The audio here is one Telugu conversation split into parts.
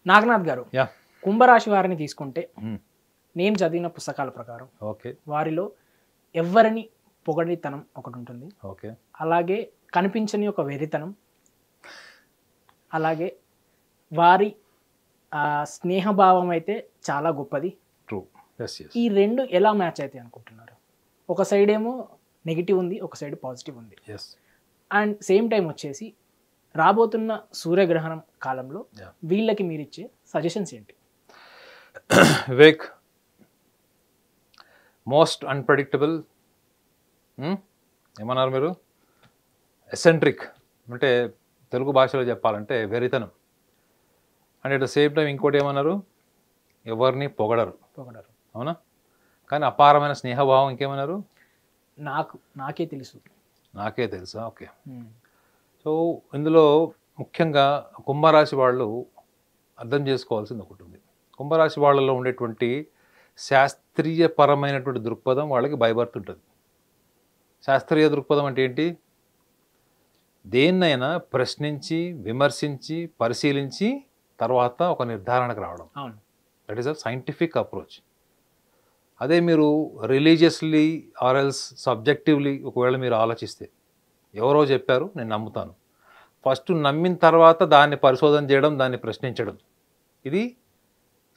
నాగనాథ్ గారు, యా కుంభరాశి వారిని తీసుకుంటే నేను చదివిన పుస్తకాల ప్రకారం ఓకే వారిలో ఎవరిని పొగడితనం ఒకటి ఉంటుంది, ఓకే అలాగే కనిపించని ఒక వెరితనం, అలాగే వారి స్నేహభావం అయితే చాలా గొప్పది. ట్రూ. Yes yes. ఈ రెండు ఎలా మ్యాచ్ అవుతాయి అనుకుంటున్నారు? ఒక సైడ్ ఏమో నెగిటివ్ ఉంది, ఒక సైడ్ పాజిటివ్ ఉంది. ఎస్. అండ్ సేమ్ టైం వచ్చేసి రాబోతున్న సూర్యగ్రహణం కాలంలో వీళ్ళకి మీరు ఇచ్చే సజెషన్స్ ఏంటి? వివేక్, మోస్ట్ అన్ప్రెడిక్టబుల్, ఏమన్నారు మీరు, ఎసెంట్రిక్ అంటే తెలుగు భాషలో చెప్పాలంటే వెరితనం, and at the same time ఇంకోటి ఏమన్నారు, ఎవరిని పొగడరు. అవునా? కానీ అపారమైన స్నేహభావం ఇంకేమన్నారు, నాకే తెలుసు. నాకే తెలుసా? ఓకే. సో ఇందులో ముఖ్యంగా కుంభరాశి వాళ్ళు అర్థం చేసుకోవాల్సింది ఒకటి ఉంది. కుంభరాశి వాళ్ళలో ఉండేటువంటి శాస్త్రీయపరమైనటువంటి దృక్పథం వాళ్ళకి బైబర్త్ ఉంటుంది. శాస్త్రీయ దృక్పథం అంటే ఏంటి? దేన్నైనా ప్రశ్నించి విమర్శించి పరిశీలించి తర్వాత ఒక నిర్ధారణకు రావడం. That is a scientific approach. అదే మీరు రిలీజియస్లీ ఆర్ ఎల్స్ సబ్జెక్టివ్లీ ఒకవేళ మీరు ఆలోచిస్తే, ఎవరో చెప్పారు నేను నమ్ముతాను, ఫస్ట్ నమ్మిన తర్వాత దాన్ని పరిశోధన చేయడం, దాన్ని ప్రశ్నించడం, ఇది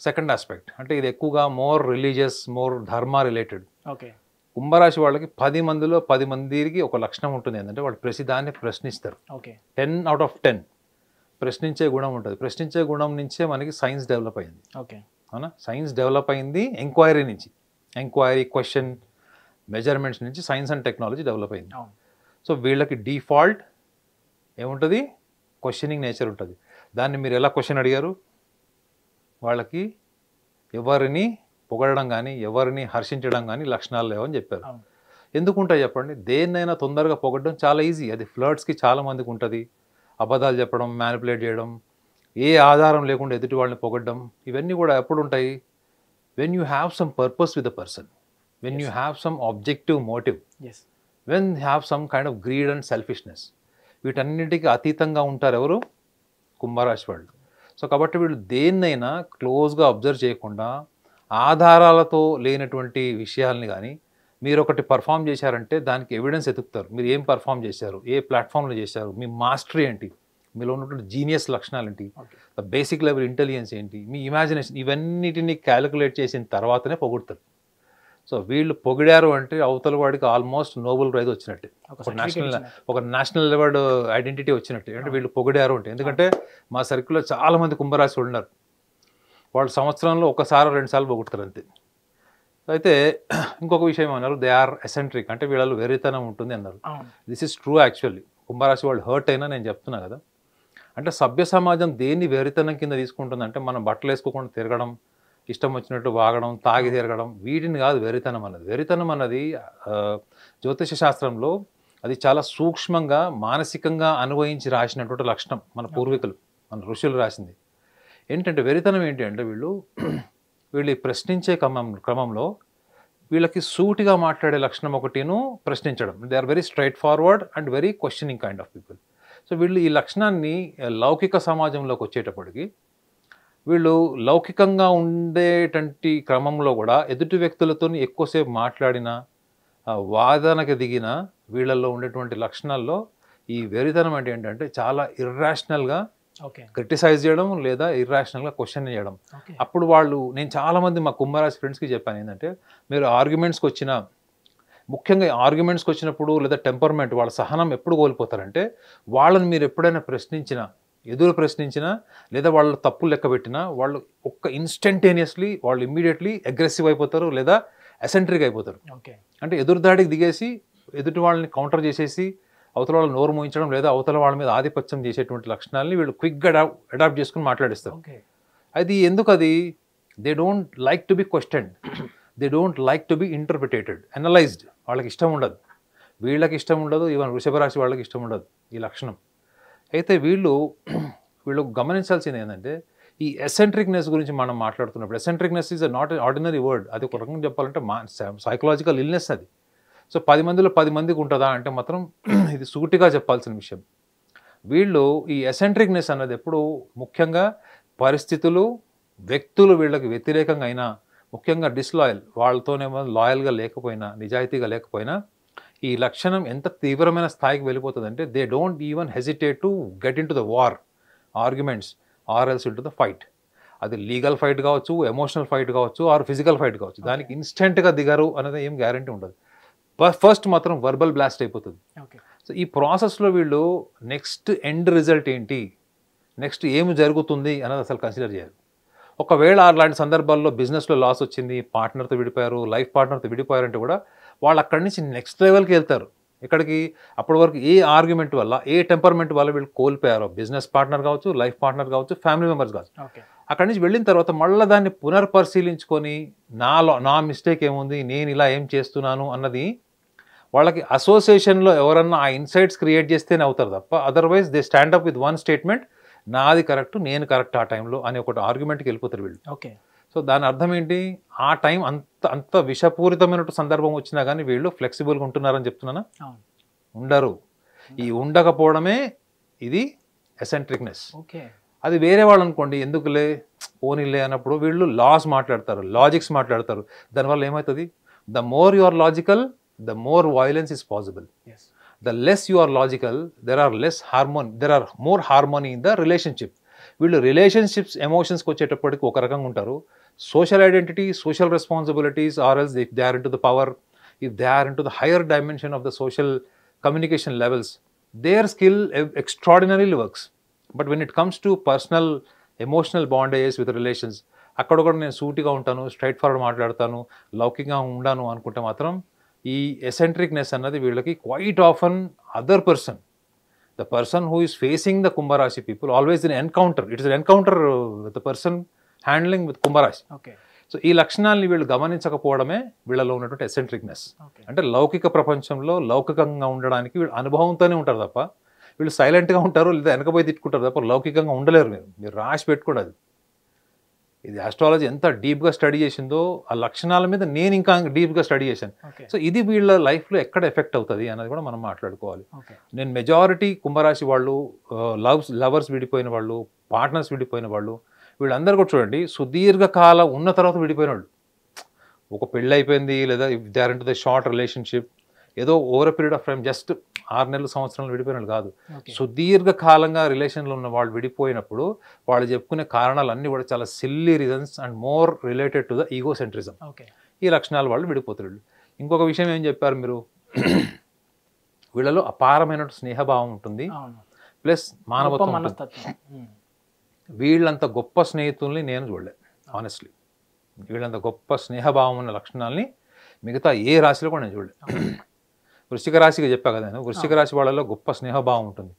సెకండ్ ఆస్పెక్ట్. అంటే ఇది ఎక్కువగా మోర్ రిలీజియస్, మోర్ ధర్మ రిలేటెడ్. ఓకే. కుంభరాశి వాళ్ళకి 10 మందిలో 10 మందికి ఒక లక్షణం ఉంటుంది, ఏంటంటే వాళ్ళు ప్రతిదాన్ని ప్రశ్నిస్తారు. 10 out of 10 ప్రశ్నించే గుణం ఉంటుంది. ప్రశ్నించే గుణం నుంచే మనకి సైన్స్ డెవలప్ అయింది. అవునా? సైన్స్ డెవలప్ అయింది ఎంక్వైరీ నుంచి. ఎంక్వైరీ, క్వశ్చన్, మెజర్మెంట్స్ నుంచి సైన్స్ అండ్ టెక్నాలజీ డెవలప్ అయింది. సో వీళ్ళకి డిఫాల్ట్ ఏముంటుంది? క్వశ్చనింగ్ నేచర్ ఉంటుంది. దాన్ని మీరు ఎలా క్వశ్చన్ అడిగారు? వాళ్ళకి ఎవరిని పొగడడం కానీ ఎవరిని హర్షించడం కానీ లక్షణాలు లేవని చెప్పారు. ఎందుకుంటాయి చెప్పండి? దేన్నైనా తొందరగా పొగడడం చాలా ఈజీ. అది ఫ్లర్ట్స్కి చాలా మందికి ఉంటుంది. అబద్ధాలు చెప్పడం, మ్యానిపులేట్ చేయడం, ఏ ఆధారం లేకుండా ఎదుటి వాళ్ళని పొగడడం, ఇవన్నీ కూడా ఎప్పుడు ఉంటాయి? When you have some purpose with the person, when you have some objective motive, when you have some kind of greed and selfishness. వీటన్నిటికీ అతీతంగా ఉంటారు ఎవరు? కుంభరాశి వాళ్ళు. సో కాబట్టి వీళ్ళు దేన్నైనా క్లోజ్గా అబ్జర్వ్ చేయకుండా ఆధారాలతో లేనటువంటి విషయాల్ని కానీ మీరు ఒకటి పర్ఫామ్ చేశారంటే దానికి ఎవిడెన్స్ ఎతుకుతారు. మీరు ఏం పర్ఫామ్ చేశారు, ఏ ప్లాట్ఫామ్లో చేశారు, మీ మాస్టరీ ఏంటి, మీలో ఉన్నటువంటి జీనియస్ లక్షణాలు ఏంటి, బేసిక్ లెవెల్ ఇంటెలిజెన్స్ ఏంటి, మీ ఇమాజినేషన్, ఇవన్నిటిని క్యాలిక్యులేట్ చేసిన తర్వాతనే పొగుడతారు. సో వీళ్ళు పొగిడారు అంటే అవతల వాడికి ఆల్మోస్ట్ నోబెల్ ప్రైజ్ వచ్చినట్టే, ఒక నేషనల్ లెవెల్ ఐడెంటిటీ వచ్చినట్టే. అంటే వీళ్ళు పొగిడారు అంటే, ఎందుకంటే మా సర్కిల్లో చాలామంది కుంభరాశి ఉన్నారు, వాళ్ళు సంవత్సరంలో ఒకసారి 2 సార్లు పొగుడతారు అంతే. అయితే ఇంకొక విషయం అన్నారు, దే ఆర్ ఎసెంట్రిక్, అంటే వీళ్ళలో వెరితనం ఉంటుంది అన్నారు. This is true actually. కుంభరాశి వాళ్ళు హర్ట్ అయినా నేను చెప్తున్నా కదా, అంటే సభ్య సమాజం దేన్ని వెరితనం కింద తీసుకుంటుందంటే మనం బట్టలు వేసుకోకుండా తిరగడం, ఇష్టం వచ్చినట్టు వాగడం, తాగి తిరగడం, వీటిని కాదు వెరితనం అన్నది. వెరితనం అన్నది జ్యోతిష శాస్త్రంలో అది చాలా సూక్ష్మంగా మానసికంగా అనుభవించి రాసినటువంటి లక్షణం. మన పూర్వీకులు, మన ఋషులు రాసింది. ఏంటంటే వెరితనం ఏంటి అంటే వీళ్ళు ప్రశ్నించే క్రమంలో వీళ్ళకి సూటిగా మాట్లాడే లక్షణం ఒకటిను ప్రశ్నించడం. They are very straightforward and very questioning kind of people. So వీళ్ళు ఈ లక్షణాన్ని లౌకిక సమాజంలోకి వచ్చేటప్పటికి వీళ్ళు లౌకికంగా ఉండేటువంటి క్రమంలో కూడా ఎదుటి వ్యక్తులతో ఎక్కువసేపు మాట్లాడినా వాదనకి దిగిన వీళ్ళల్లో ఉండేటువంటి లక్షణాల్లో ఈ వెరితనం అంటే ఏంటంటే చాలా ఇర్రాషనల్గా క్రిటిసైజ్ చేయడం లేదా ఇర్రాషనల్గా క్వశ్చన్ చేయడం. అప్పుడు వాళ్ళు, నేను చాలామంది మా కుంభరాశి ఫ్రెండ్స్కి చెప్పాను ఏంటంటే, మీరు ఆర్గ్యుమెంట్స్కి వచ్చిన, ముఖ్యంగా ఆర్గ్యుమెంట్స్కి వచ్చినప్పుడు లేదా టెంపర్మెంట్, వాళ్ళ సహనం ఎప్పుడు కోల్పోతారంటే వాళ్ళని మీరు ఎప్పుడైనా ప్రశ్నించినా, ఎదురు ప్రశ్నించినా లేదా వాళ్ళ తప్పులు లెక్క పెట్టినా వాళ్ళు ఇన్స్టంటేనియస్లీ వాళ్ళు ఇమ్మీడియట్లీ అగ్రెసివ్ అయిపోతారు లేదా అసెంట్రిక్ అయిపోతారు. అంటే ఎదురుదాడికి దిగేసి ఎదుటి వాళ్ళని కౌంటర్ చేసేసి అవతల వాళ్ళు నోరు మోయించడం లేదా అవతల వాళ్ళ మీద ఆధిపత్యం చేసేటువంటి లక్షణాలని వీళ్ళు క్విక్గా అడాప్ట్ చేసుకుని మాట్లాడిస్తారు. అది ఎందుకు? అది they don't like to be questioned, they don't like to be interpreted, analysed. వాళ్ళకి ఇష్టం ఉండదు, వీళ్ళకి ఇష్టం ఉండదు, ఈవెన్ వృషభ రాశి వాళ్ళకి ఇష్టం ఉండదు ఈ లక్షణం. అయితే వీళ్ళు గమనించాల్సింది ఏంటంటే, ఈ ఎసెంట్రిక్నెస్ గురించి మనం మాట్లాడుతున్నప్పుడు, ఎసెంట్రిక్నెస్ ఈజ్ నాట్ ఆర్డినరీ వర్డ్. అది ఒక రకంగా చెప్పాలంటే సైకలాజికల్ ఇల్నెస్ అది. సో 10 మందిలో 10 మందికి ఉంటుందా అంటే మాత్రం ఇది సూటిగా చెప్పాల్సిన విషయం. వీళ్ళు ఈ ఎసెంట్రిక్నెస్ అన్నది ఎప్పుడు ముఖ్యంగా పరిస్థితులు, వ్యక్తులు వీళ్ళకి వ్యతిరేకంగా అయినా, ముఖ్యంగా డిస్లాయల్, వాళ్ళతోనేమో లాయల్గా లేకపోయినా, నిజాయితీగా లేకపోయినా, ఈ లక్షణం ఎంత తీవ్రమైన స్థాయికి వెళ్ళిపోతుందంటే they don't even hesitate to get into the war, arguments, or else into the fight. అది లీగల్ ఫైట్ కావచ్చు, ఎమోషనల్ ఫైట్ కావచ్చు, ఆర్ ఫిజికల్ ఫైట్ కావచ్చు. దానికి ఇన్స్టెంట్గా దిగారు అనేది ఏం గ్యారంటీ ఉండదు. ఫస్ట్ మాత్రం వర్బల్ బ్లాస్ట్ అయిపోతుంది. సో ఈ ప్రాసెస్లో వీళ్ళు నెక్స్ట్ ఎండ్ రిజల్ట్ ఏంటి, నెక్స్ట్ ఏమి జరుగుతుంది అన్నది అసలు కన్సిడర్ చేయాలి. ఒకవేళ అలాంటి సందర్భాల్లో బిజినెస్లో లాస్ వచ్చింది, పార్ట్నర్తో విడిపోయారు, లైఫ్ పార్ట్నర్తో విడిపోయారంటే కూడా వాళ్ళు అక్కడి నుంచి నెక్స్ట్ లెవెల్కి వెళ్తారు. ఇక్కడికి అప్పటి వరకు ఏ ఆర్గ్యుమెంట్ వల్ల, ఏ టెంపర్మెంట్ వల్ల వీళ్ళు కోల్పోయారో, బిజినెస్ పార్ట్నర్ కావచ్చు, లైఫ్ పార్ట్నర్ కావచ్చు, ఫ్యామిలీ మెంబర్స్ కావచ్చు, అక్కడి నుంచి వెళ్ళిన తర్వాత మళ్ళీ దాన్ని పునర్పరిశీలించుకొని నా మిస్టేక్ ఏముంది, నేను ఇలా ఏం చేస్తున్నాను అన్నది వాళ్ళకి అసోసియేషన్లో ఎవరన్నా ఆ ఇన్సైట్స్ క్రియేట్ చేస్తేనే అవుతారు తప్ప, otherwise they stand up with one statement, నాది కరెక్ట్, నేను కరెక్ట్ ఆ టైంలో అని ఒకటి ఆర్గ్యుమెంట్కి వెళ్ళిపోతారు వీళ్ళు. సో దాని అర్థం ఏంటి, ఆ టైం అంత విషపూరితమైన సందర్భం వచ్చినా కానీ వీళ్ళు ఫ్లెక్సిబుల్గా ఉంటున్నారని చెప్తున్నానా? ఉండరు. ఈ ఉండకపోవడమే ఇది ఎసెంట్రిక్నెస్. అది వేరే వాళ్ళు అనుకోండి, ఎందుకులే పోనీలే అన్నప్పుడు వీళ్ళు లాస్ మాట్లాడతారు, లాజిక్స్ మాట్లాడతారు. దానివల్ల ఏమవుతుంది, the more you are logical, the more violence is possible. The less you are logical, there are more harmony in the relationship. వీళ్ళు రిలేషన్షిప్స్, ఎమోషన్స్కి వచ్చేటప్పటికి ఒక రకంగా ఉంటారు. Social identity, social responsibilities, or else if they are into the power, if they are into the higher dimension of the social communication levels, their skill extraordinarily works. But when it comes to personal emotional bondages with relations, అక్కడ కూడా నేను సూటిగా ఉంటాను, స్ట్రైట్ ఫార్వర్డ్ మాట్లాడతాను, లౌకికంగా ఉండాను అనుకుంటే మాత్రం ఈ ఎసెంట్రిక్నెస్ అన్నది వీళ్ళకి quite often other person, the person who is facing the కుంభరాశి people always in encounter, it's an encounter with the person handling with కుంభరాశి. సో ఈ లక్షణాలని వీళ్ళు గమనించకపోవడమే వీళ్ళలో ఉన్నటువంటి ఎసెంట్రిక్నెస్. అంటే లౌకిక ప్రపంచంలో లౌకికంగా ఉండడానికి వీళ్ళు అనుభవంతోనే ఉంటారు తప్ప, వీళ్ళు సైలెంట్గా ఉంటారు లేదా వెనకపోయి తిట్టుకుంటారు తప్ప లౌకికంగా ఉండలేరు. మీరు రాసి పెట్టుకోండి. ఇది ఆస్ట్రాలజీ ఎంత డీప్గా స్టడీ చేసిందో ఆ లక్షణాల మీద నేను ఇంకా డీప్గా స్టడీ చేశాను. సో ఇది వీళ్ళ లైఫ్లో ఎక్కడ ఎఫెక్ట్ అవుతుంది అన్నది కూడా మనం మాట్లాడుకోవాలి. నేను మెజారిటీ కుంభరాశి వాళ్ళు, లవర్స్ విడిపోయిన వాళ్ళు, పార్ట్నర్స్ విడిపోయిన వాళ్ళు, వీళ్ళందరూ కూడా చూడండి సుదీర్ఘకాలం ఉన్న తర్వాత విడిపోయిన వాళ్ళు. ఒక పెళ్ళి అయిపోయింది లేదా they are into the short relationship, ఏదో over period of time just 6 నెలలు సంవత్సరాలు విడిపోయిన వాళ్ళు కాదు. సుదీర్ఘకాలంగా రిలేషన్లో ఉన్న వాళ్ళు విడిపోయినప్పుడు వాళ్ళు చెప్పుకునే కారణాలు అన్నీ కూడా చాలా silly reasons and more related to the egocentrism. ఈ లక్షణాలు వాళ్ళు విడిపోతారు. ఇంకొక విషయం ఏం చెప్పారు మీరు, వీళ్ళలో అపారమైన స్నేహభావం ఉంటుంది, ప్లస్ మానవత్వం ఉంటుంది. వీళ్ళంత గొప్ప స్నేహితుల్ని నేను చూడలే ఆనెస్ట్లీ. వీళ్ళంత గొప్ప స్నేహభావం ఉన్న లక్షణాలని మిగతా ఏ రాశిలో కూడా నేను చూడలేదు. వృశ్చిక రాశిగా చెప్పా కదా నేను, వృశ్చిక రాశి వాళ్ళలో గొప్ప స్నేహభావం ఉంటుంది,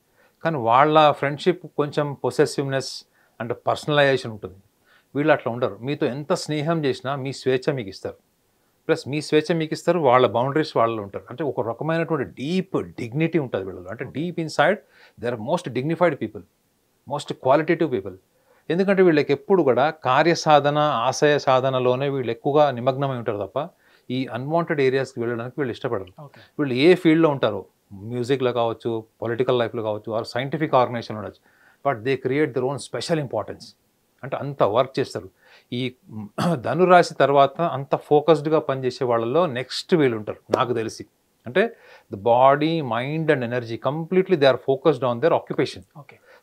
కానీ వాళ్ళ ఫ్రెండ్షిప్ కొంచెం పొసెసివ్నెస్ అంటే పర్సనలైజేషన్ ఉంటుంది. వీళ్ళు అట్లా ఉండరు. మీతో ఎంత స్నేహం చేసినా మీ స్వేచ్ఛ మీకు ఇస్తారు, ప్లస్ మీ స్వేచ్ఛ మీకు ఇస్తారు, వాళ్ళ బౌండరీస్ వాళ్ళలో ఉంటారు. అంటే ఒక రకమైనటువంటి డీప్ డిగ్నిటీ ఉంటుంది వీళ్ళలో. అంటే deep inside they are most dignified people, most qualitative people. ఎందుకంటే వీళ్ళకి ఎప్పుడు కూడా కార్యసాధన, ఆశయ సాధనలోనే వీళ్ళు ఎక్కువగా నిమగ్నమై ఉంటారు తప్ప ఈ అన్వాంటెడ్ ఏరియాస్కి వెళ్ళడానికి వీళ్ళు ఇష్టపడరు. వీళ్ళు ఏ ఫీల్డ్లో ఉంటారో, మ్యూజిక్లో కావచ్చు, పొలిటికల్ లైఫ్లో కావచ్చు, ఆర్ సైంటిఫిక్ ఆర్గనైజేషన్ ఉండొచ్చు, but they create their own special importance. అంటే అంత వర్క్ చేస్తారు. ఈ ధనురాశి తర్వాత అంత ఫోకస్డ్గా పనిచేసే వాళ్ళలో నెక్స్ట్ వీళ్ళు ఉంటారు నాకు తెలిసి. అంటే the body, mind and energy completely they are focused on their occupation.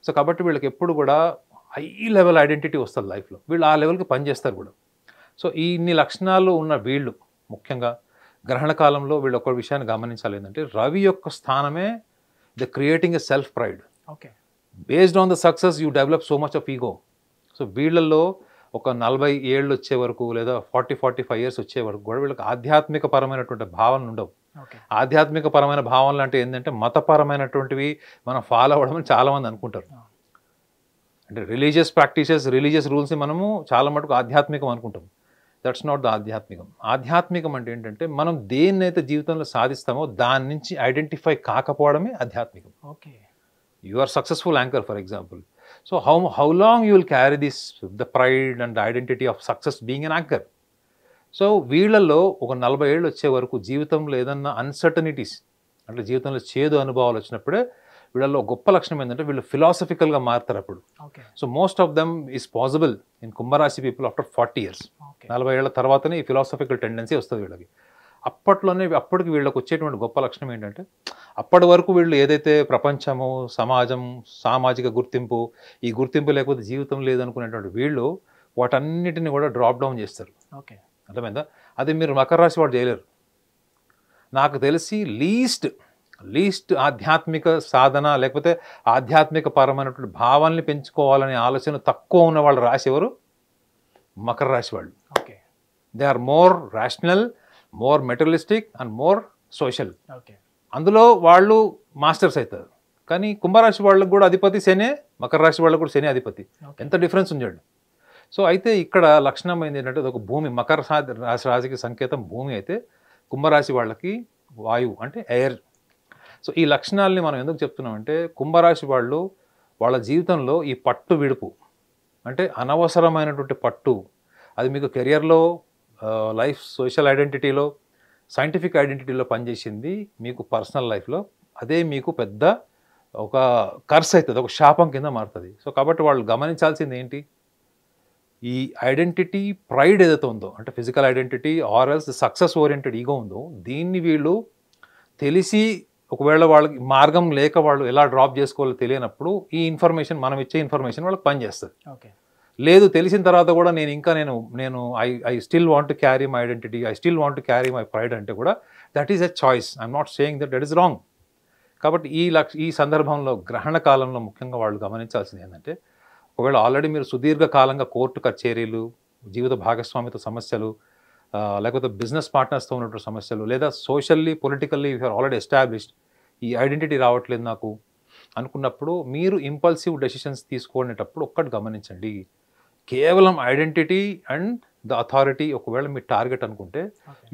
So కాబట్టి వీళ్ళకి ఎప్పుడు కూడా హై లెవెల్ ఐడెంటిటీ వస్తుంది లైఫ్లో, వీళ్ళు ఆ లెవెల్కి పనిచేస్తారు కూడా. సో ఇన్ని లక్షణాలు ఉన్న వీళ్ళు ముఖ్యంగా గ్రహణ కాలంలో వీళ్ళు ఒక విషయాన్ని గమనించాలి, ఏంటంటే రవి యొక్క స్థానమే the creating a self pride. Based on the success you develop so much of ego. So వీళ్ళల్లో ఒక 40 ఏళ్ళు వచ్చే వరకు లేదా 40-45 ఇయర్స్ వచ్చే వరకు కూడా వీళ్ళకి ఆధ్యాత్మిక పరమైనటువంటి భావనలు ఉండవు. ఆధ్యాత్మిక పరమైన భావనలు అంటే ఏంటంటే మతపరమైనటువంటివి మనం ఫాలో అవ్వడం చాలామంది అనుకుంటారు. అంటే రిలీజియస్ ప్రాక్టీసెస్, రిలీజియస్ రూల్స్ని మనము చాలా మటుకు ఆధ్యాత్మికం అనుకుంటాం. దట్స్ నాట్ ద ఆధ్యాత్మికం. ఆధ్యాత్మికం అంటే ఏంటంటే మనం దేన్నైతే జీవితంలో సాధిస్తామో దాని నుంచి ఐడెంటిఫై కాకపోవడమే ఆధ్యాత్మికం. You are successful anchor for example. So how long you will carry this the pride and the identity of success being an anchor. So వీళ్ళల్లో ఒక 40 ఏళ్ళు వచ్చే వరకు జీవితంలో ఏదన్నా అన్సర్టనిటీస్ అంటే జీవితంలో చేదు అనుభవాలు వచ్చినప్పుడే వీళ్ళలో గొప్ప లక్షణం ఏంటంటే వీళ్ళు ఫిలాసఫికల్గా మారుతారు అప్పుడు. So most of them is possible in కుంభరాశి పీపుల్ ఆఫ్టర్ 40 years. 40 ఏళ్ల తర్వాతనే ఈ ఫిలాసఫికల్ టెండెన్సీ వస్తుంది వీళ్ళకి. అప్పటికి వీళ్ళకి వచ్చేటువంటి గొప్ప లక్షణం ఏంటంటే అప్పటి వరకు వీళ్ళు ఏదైతే ప్రపంచము, సమాజం, సామాజిక గుర్తింపు, ఈ గుర్తింపు లేకపోతే జీవితం లేదనుకునేటువంటి వీళ్ళు వాటన్నిటిని కూడా డ్రాప్ డౌన్ చేస్తారు. అర్థమైందా? అది మీరు మకర రాశి వాడు చేయలేరు. నాకు తెలిసి లీస్ట్ ఆధ్యాత్మిక సాధన లేకపోతే ఆధ్యాత్మిక పరమైనటువంటి భావాల్ని పెంచుకోవాలనే ఆలోచన తక్కువ ఉన్న వాళ్ళు రాశి ఎవరు? మకర రాశి వాళ్ళు. They are more rational, more materialistic and more social. అందులో వాళ్ళు మాస్టర్స్ అవుతారు. కానీ కుంభరాశి వాళ్ళకు కూడా అధిపతి శనే, మకర రాశి వాళ్ళకు కూడా శని అధిపతి. ఎంత డిఫరెన్స్ ఉంచండి. సో అయితే ఇక్కడ లక్షణం ఏంటి ఏంటంటే ఒక భూమి, మకర రాశికి సంకేతం భూమి అయితే కుంభరాశి వాళ్ళకి వాయువు అంటే ఎయిర్. సో ఈ లక్షణాలని మనం ఎందుకు చెప్తున్నామంటే కుంభరాశి వాళ్ళు వాళ్ళ జీవితంలో ఈ పట్టు విడుపు అంటే అనవసరమైనటువంటి పట్టు, అది మీకు కెరియర్లో, లైఫ్, సోషల్ ఐడెంటిటీలో, సైంటిఫిక్ ఐడెంటిటీలో పనిచేసింది, మీకు పర్సనల్ లైఫ్లో అదే మీకు పెద్ద ఒక కర్స్ అవుతుంది, ఒక శాపం కింద మారుతుంది. సో కాబట్టి వాళ్ళు గమనించాల్సింది ఏంటి? ఈ ఐడెంటిటీ ప్రైడ్ ఏదైతే ఉందో అంటే physical identity or else success oriented ego ఉందో దీన్ని వీళ్ళు తెలిసి ఒకవేళ వాళ్ళకి మార్గం లేక వాళ్ళు ఎలా డ్రాప్ చేసుకోవాలో తెలియనప్పుడు ఈ ఇన్ఫర్మేషన్, మనం ఇచ్చే ఇన్ఫర్మేషన్ వాళ్ళకి పనిచేస్తుంది. లేదు తెలిసిన తర్వాత కూడా నేను I still want to carry my identity, I still want to carry my pride అంటే కూడా that is a choice. I'm not saying that is wrong. కాబట్టి ఈ సందర్భంలో గ్రహణ కాలంలో ముఖ్యంగా వాళ్ళు గమనించాల్సింది ఏంటంటే ఒకవేళ ఆల్రెడీ మీరు సుదీర్ఘకాలంగా కోర్టు కచేరీలు, జీవిత భాగస్వామితో సమస్యలు, లేకపోతే బిజినెస్ పార్ట్నర్స్తో ఉన్నటువంటి సమస్యలు, లేదా socially politically you are already established, ఈ ఐడెంటిటీ రావట్లేదు నాకు అనుకున్నప్పుడు మీరు ఇంపల్సివ్ డెసిషన్స్ తీసుకునేటప్పుడు ఒక్కటి గమనించండి, కేవలం ఐడెంటిటీ అండ్ ద అథారిటీ ఒకవేళ మీ టార్గెట్ అనుకుంటే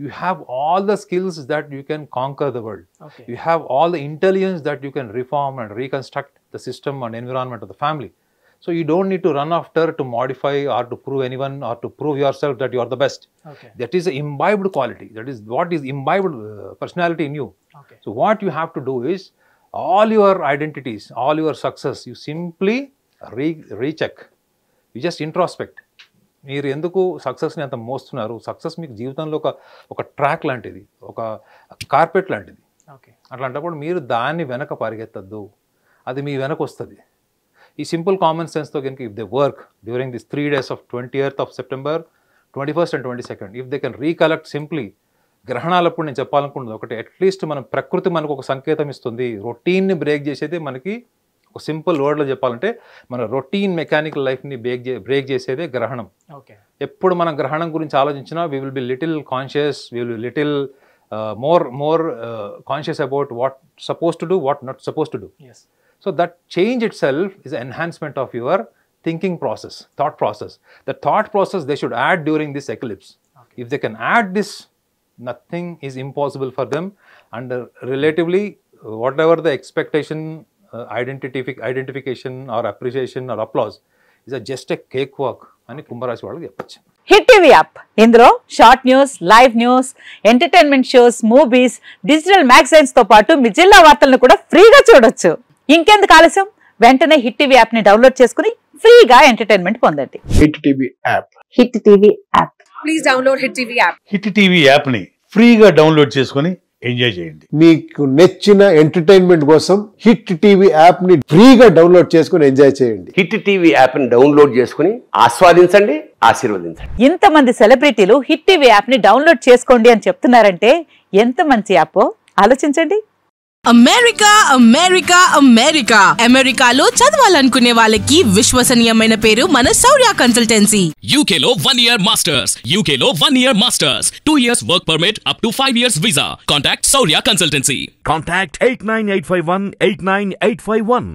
you have all the skills that you can conquer the world, you have all the intelligence that you can reform and reconstruct the system and environment of the family. So you don't need to run after to modify or to prove anyone or to prove yourself that you are the best. That is an imbibed quality. That is what is imbibed personality in you. So what you have to do is all your identities, all your success, you simply recheck. You just introspect. మీరు ఎందుకు సక్సెస్ని అంత మోస్తున్నారు? సక్సెస్ మీకు జీవితంలో ఒక ట్రాక్ లాంటిది, ఒక కార్పెట్ లాంటిది. అట్లాంటప్పుడు మీరు దాన్ని వెనక పరిగెత్తద్దు, అది మీ వెనక వస్తుంది. ఈ సింపుల్ కామన్ సెన్స్తో కనుక if they work during this 3 days of 20th of September, 21st and 22nd, if they can recollect simply, గ్రహణాలప్పుడు నేను చెప్పాలనుకున్నది ఒకటి, అట్లీస్ట్ మన ప్రకృతి మనకు ఒక సంకేతం ఇస్తుంది. రొటీన్ని బ్రేక్ చేసేది మనకి ఒక సింపుల్ వర్డ్లో చెప్పాలంటే మన రొటీన్ మెకానికల్ లైఫ్ని బ్రేక్ చేసేదే గ్రహణం. ఎప్పుడు మనం గ్రహణం గురించి ఆలోచించినా we will be little conscious, we will be little more conscious about what supposed to do, what not supposed to do. So that change itself is an enhancement of your thinking process, thought process. The thought process they should add during this eclipse. If they can add this, nothing is impossible for them, and relatively whatever the expectation, identification or appreciation or applause is just a cakewalk అని కుంభరాశి వాళ్ళకి చెప్పచ్చు. హిట్ టీవీ యాప్, ఇందులో short news, live news, entertainment shows, movies, digital magazines తో పాటు మీ జిల్లా వార్తలను కూడా ఫ్రీగా చూడొచ్చు. ఇంకెందుకు ఆలస్యం, వెంటనే హిట్ టీవీ యాప్ ని డౌన్లోడ్ చేసుకుని ఫ్రీగా ఎంటర్టైన్మెంట్ పొందండి. Hit TV app, hit TV app, please download hit TV app. Hit TV app ని ఫ్రీగా డౌన్లోడ్ చేసుకుని ఎంజాయ్ చేయండి. మీకు నచ్చిన ఎంటర్టైన్మెంట్ కోసం హిట్ టీవీ యాప్ ని ఫ్రీగా డౌన్లోడ్ చేసుకుని ఎంజాయ్ చేయండి. హిట్ టీవీ యాప్ ని డౌన్లోడ్ చేసుకుని ఆస్వాదించండి, ఆశీర్వదించండి. ఇంతమంది సెలబ్రిటీలు హిట్ టీవీ యాప్ ని డౌన్లోడ్ చేసుకోండి అని చెప్తున్నారంటే ఎంత మంచి యాప్ ఆలోచించండి. అమెరికా అమెరికా అమెరికా అమెరికాలో చదవాలనుకునే వాళ్ళకి విశ్వసనీయమైన పేరు మన శౌర్య కన్సల్టెన్సీ. UK లో 1 year masters, UK లో 1 year masters, 2 years work permit up to 5 years visa. Contact Saurya Consultancy. Contact 89851 89851.